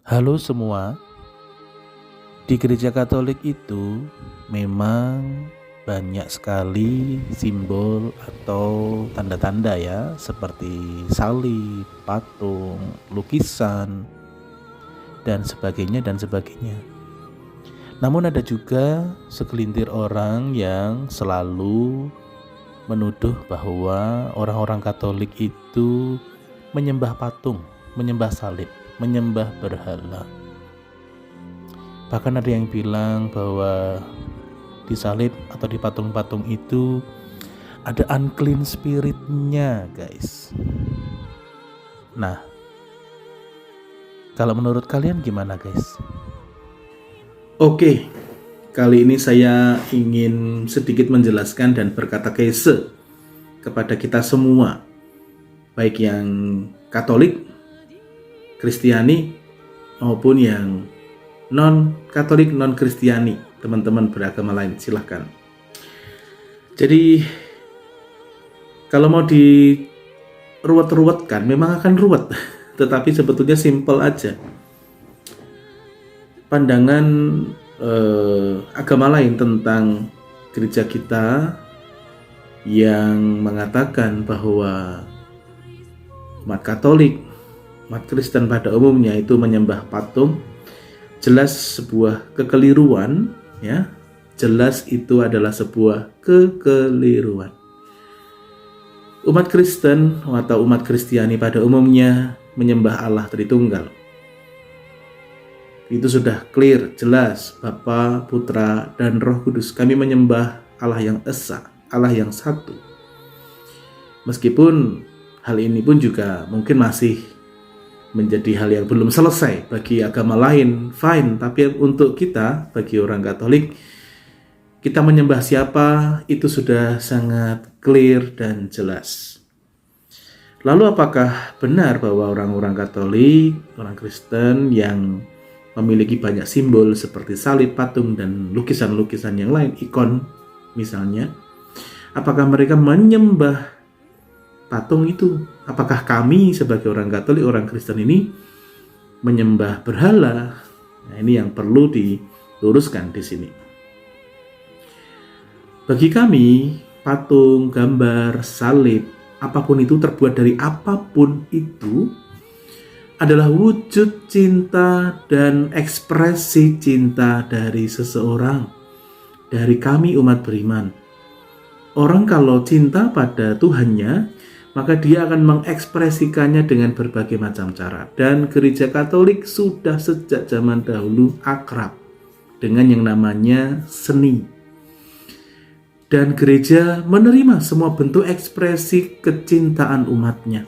Halo semua, di gereja Katolik itu memang banyak sekali simbol atau tanda-tanda ya, seperti salib, patung, lukisan, dan sebagainya dan sebagainya. Namun ada juga segelintir orang yang selalu menuduh bahwa orang-orang Katolik itu menyembah patung, menyembah salib, menyembah berhala. Bahkan ada yang bilang bahwa di salib atau di patung-patung itu ada unclean spiritnya, guys. Nah, kalau menurut kalian gimana, guys? Oke, kali ini saya ingin sedikit menjelaskan dan berkata kese kepada kita semua, baik yang Katolik, Kristiani, maupun yang non-Katolik, non-Kristiani, teman-teman beragama lain, silahkan. Jadi, kalau mau diruwet-ruwetkan, memang akan ruwet, tetapi sebetulnya simple aja. Pandangan agama lain tentang gereja kita yang mengatakan bahwa umat Katolik, umat Kristen pada umumnya itu menyembah patung, jelas sebuah kekeliruan, ya. Jelas itu adalah sebuah kekeliruan. Umat Kristen atau umat Kristiani pada umumnya menyembah Allah Tritunggal. Itu sudah clear, jelas, Bapa, Putra, dan Roh Kudus. Kami menyembah Allah yang esa, Allah yang satu. Meskipun hal ini pun juga mungkin masih menjadi hal yang belum selesai bagi agama lain, fine. Tapi untuk kita, bagi orang Katolik, kita menyembah siapa, itu sudah sangat clear dan jelas. Lalu apakah benar bahwa orang-orang Katolik, orang Kristen yang memiliki banyak simbol seperti salib, patung, dan lukisan-lukisan yang lain, ikon misalnya, apakah mereka menyembah patung itu? Apakah kami sebagai orang Katolik, orang Kristen ini menyembah berhala? Nah, ini yang perlu diluruskan di sini. Bagi kami, patung, gambar, salib, apapun itu, terbuat dari apapun itu, adalah wujud cinta dan ekspresi cinta dari seseorang, dari kami umat beriman. Orang kalau cinta pada Tuhannya, maka dia akan mengekspresikannya dengan berbagai macam cara. Dan gereja Katolik sudah sejak zaman dahulu akrab dengan yang namanya seni. Dan gereja menerima semua bentuk ekspresi kecintaan umatnya.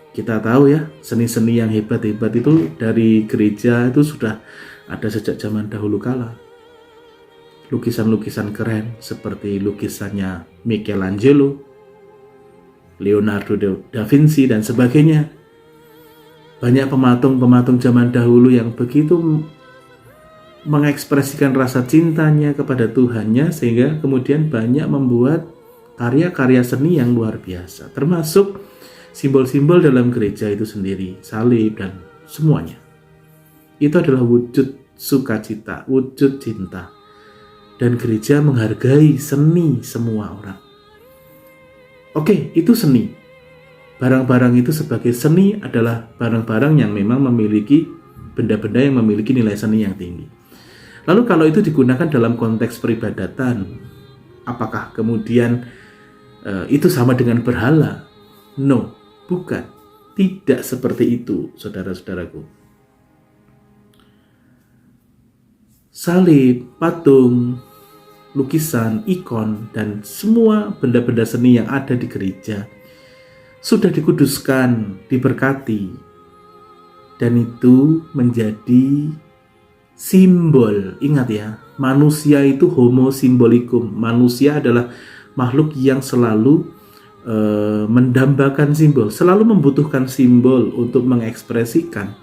Kita tahu ya, seni-seni yang hebat-hebat itu dari gereja itu sudah ada sejak zaman dahulu kala. Lukisan-lukisan keren seperti lukisannya Michelangelo, Leonardo da Vinci, dan sebagainya. Banyak pematung-pematung zaman dahulu yang begitu mengekspresikan rasa cintanya kepada Tuhannya, sehingga kemudian banyak membuat karya-karya seni yang luar biasa, termasuk simbol-simbol dalam gereja itu sendiri, salib dan semuanya. Itu adalah wujud sukacita, wujud cinta. Dan gereja menghargai seni semua orang. Oke, itu seni. Barang-barang itu sebagai seni adalah barang-barang yang memang memiliki benda-benda yang memiliki nilai seni yang tinggi. Lalu kalau itu digunakan dalam konteks peribadatan, apakah kemudian itu sama dengan berhala? No. Bukan, tidak seperti itu, saudara-saudaraku. Salib, patung, lukisan, ikon, dan semua benda-benda seni yang ada di gereja sudah dikuduskan, diberkati, dan itu menjadi simbol. Ingat ya, manusia itu homo symbolikum. Manusia adalah makhluk yang selalu mendambakan simbol, selalu membutuhkan simbol untuk mengekspresikan,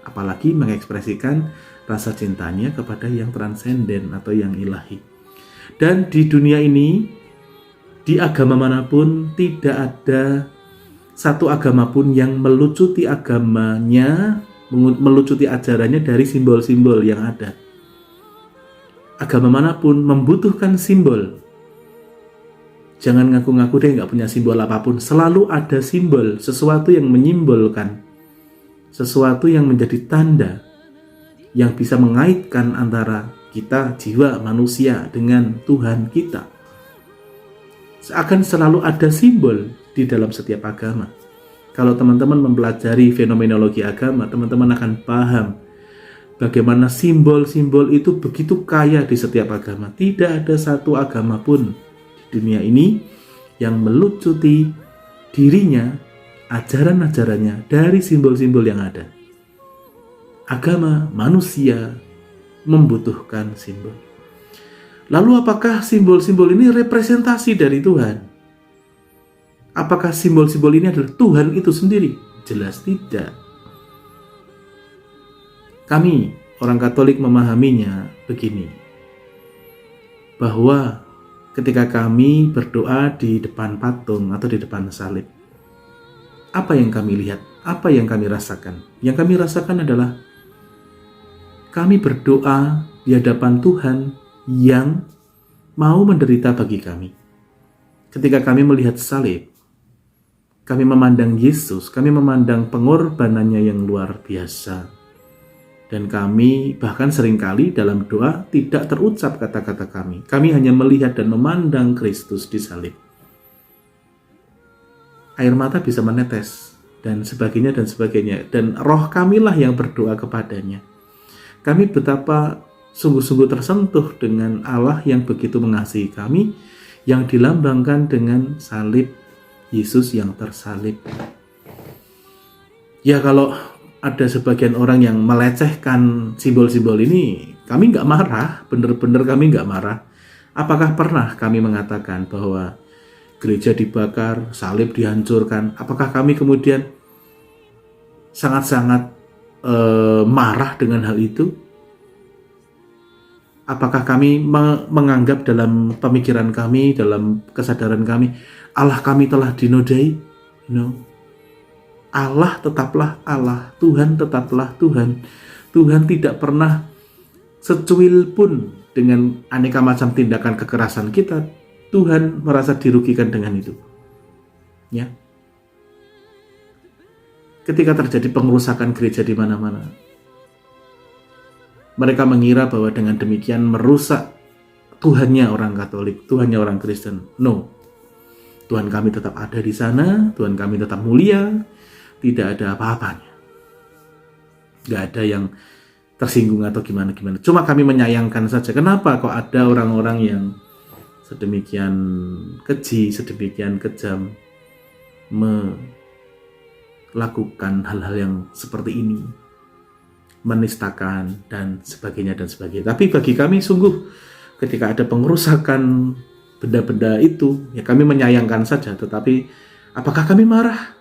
apalagi mengekspresikan rasa cintanya kepada yang transenden atau yang ilahi. Dan di dunia ini, di agama manapun, tidak ada satu agama pun yang melucuti agamanya, melucuti ajarannya dari simbol-simbol yang ada. Agama manapun membutuhkan simbol. Jangan ngaku-ngaku deh nggak punya simbol apapun. Selalu ada simbol, sesuatu yang menyimbolkan, sesuatu yang menjadi tanda, yang bisa mengaitkan antara kita, jiwa manusia, dengan Tuhan kita. Akan selalu ada simbol di dalam setiap agama. Kalau teman-teman mempelajari fenomenologi agama, teman-teman akan paham bagaimana simbol-simbol itu begitu kaya di setiap agama. Tidak ada satu agama pun di dunia ini yang melucuti dirinya, ajaran-ajarannya dari simbol-simbol yang ada. Agama manusia membutuhkan simbol. Lalu apakah simbol-simbol ini representasi dari Tuhan? Apakah simbol-simbol ini adalah Tuhan itu sendiri? Jelas tidak. Kami, orang Katolik, memahaminya begini, bahwa ketika kami berdoa di depan patung atau di depan salib, apa yang kami lihat? Apa yang kami rasakan? Yang kami rasakan adalah kami berdoa di hadapan Tuhan yang mau menderita bagi kami. Ketika kami melihat salib, kami memandang Yesus, kami memandang pengorbanannya yang luar biasa. Dan kami bahkan seringkali dalam doa tidak terucap kata-kata kami. Kami hanya melihat dan memandang Kristus di salib. Air mata bisa menetes dan sebagainya dan sebagainya. Dan roh kamilah yang berdoa kepadanya. Kami betapa sungguh-sungguh tersentuh dengan Allah yang begitu mengasihi kami, yang dilambangkan dengan salib Yesus yang tersalib. Ya, kalau ada sebagian orang yang melecehkan simbol-simbol ini, kami nggak marah, bener-bener kami nggak marah. Apakah pernah kami mengatakan bahwa gereja dibakar, salib dihancurkan? Apakah kami kemudian sangat-sangat marah dengan hal itu? Apakah kami menganggap dalam pemikiran kami, dalam kesadaran kami, Allah kami telah dinodai? No. Allah tetaplah Allah, Tuhan tetaplah Tuhan. Tuhan tidak pernah secuil pun dengan aneka macam tindakan kekerasan kita. Tuhan merasa dirugikan dengan itu. Ya. Ketika terjadi pengerusakan gereja di mana-mana, mereka mengira bahwa dengan demikian merusak Tuhannya orang Katolik, Tuhannya orang Kristen. No. Tuhan kami tetap ada di sana, Tuhan kami tetap mulia, tidak ada apa-apanya. Gak ada yang tersinggung atau gimana-gimana. Cuma kami menyayangkan saja. Kenapa kok ada orang-orang yang sedemikian keji, sedemikian kejam melakukan hal-hal yang seperti ini, menistakan dan sebagainya dan sebagainya. Tapi bagi kami sungguh ketika ada pengerusakan benda-benda itu, ya kami menyayangkan saja. Tetapi apakah kami marah?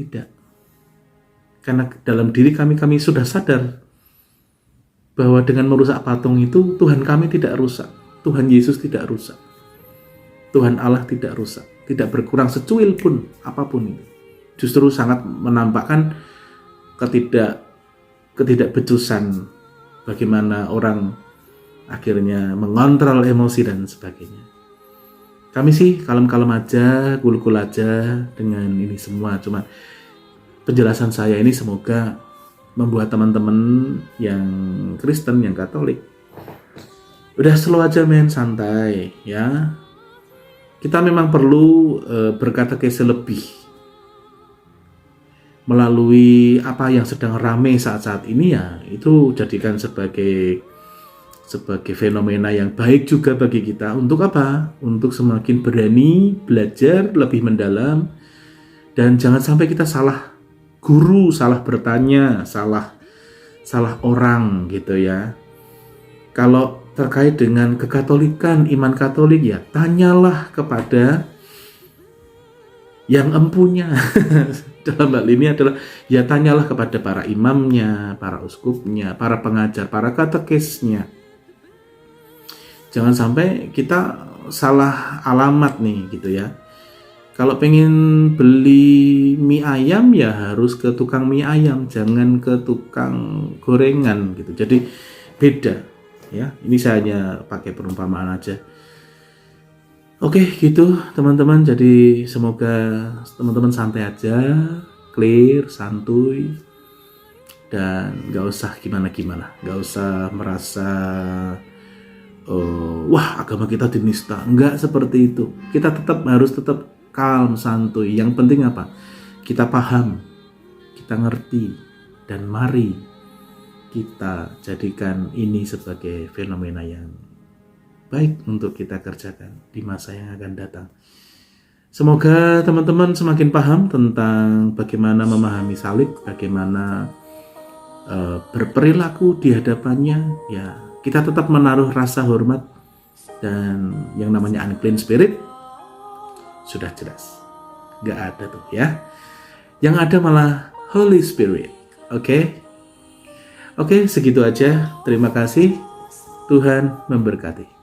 Tidak. Karena dalam diri kami sudah sadar bahwa dengan merusak patung itu Tuhan kami tidak rusak, Tuhan Yesus tidak rusak, Tuhan Allah tidak rusak, tidak berkurang secuil pun apapun itu. Justru sangat menampakkan ketidakbecusan bagaimana orang akhirnya mengontrol emosi dan sebagainya. Kami sih kalem-kalem aja, cool-cool aja dengan ini semua. Cuma penjelasan saya ini semoga membuat teman-teman yang Kristen, yang Katolik, udah slow aja men, santai ya. Kita memang perlu berkatekese lebih melalui apa yang sedang ramai saat-saat ini, ya itu jadikan sebagai fenomena yang baik juga bagi kita. Untuk apa? Untuk semakin berani belajar lebih mendalam, dan jangan sampai kita salah guru, salah bertanya, salah orang gitu ya. Kalau terkait dengan kekatolikan, iman Katolik, ya tanyalah kepada yang empunya. Dalam hal ini adalah ya tanyalah kepada para imamnya, para uskupnya, para pengajar, para katekisnya. Jangan sampai kita salah alamat nih gitu ya. Kalau pengen beli mie ayam ya harus ke tukang mie ayam, jangan ke tukang gorengan gitu. Jadi beda ya. Ini saya hanya pakai perumpamaan aja. Oke, gitu teman-teman. Jadi semoga teman-teman santai aja, clear, santuy, dan gak usah gimana-gimana, gak usah merasa wah agama kita dinista. Enggak seperti itu. Kita harus tetap calm, santuy. Yang penting apa? Kita paham, kita ngerti, dan mari kita jadikan ini sebagai fenomena yang baik untuk kita kerjakan di masa yang akan datang. Semoga teman-teman semakin paham tentang bagaimana memahami salib, bagaimana berperilaku di hadapannya. Ya, kita tetap menaruh rasa hormat, dan yang namanya unclean spirit sudah jelas gak ada tuh ya. Yang ada malah Holy Spirit. Oke, segitu aja. Terima kasih. Tuhan memberkati.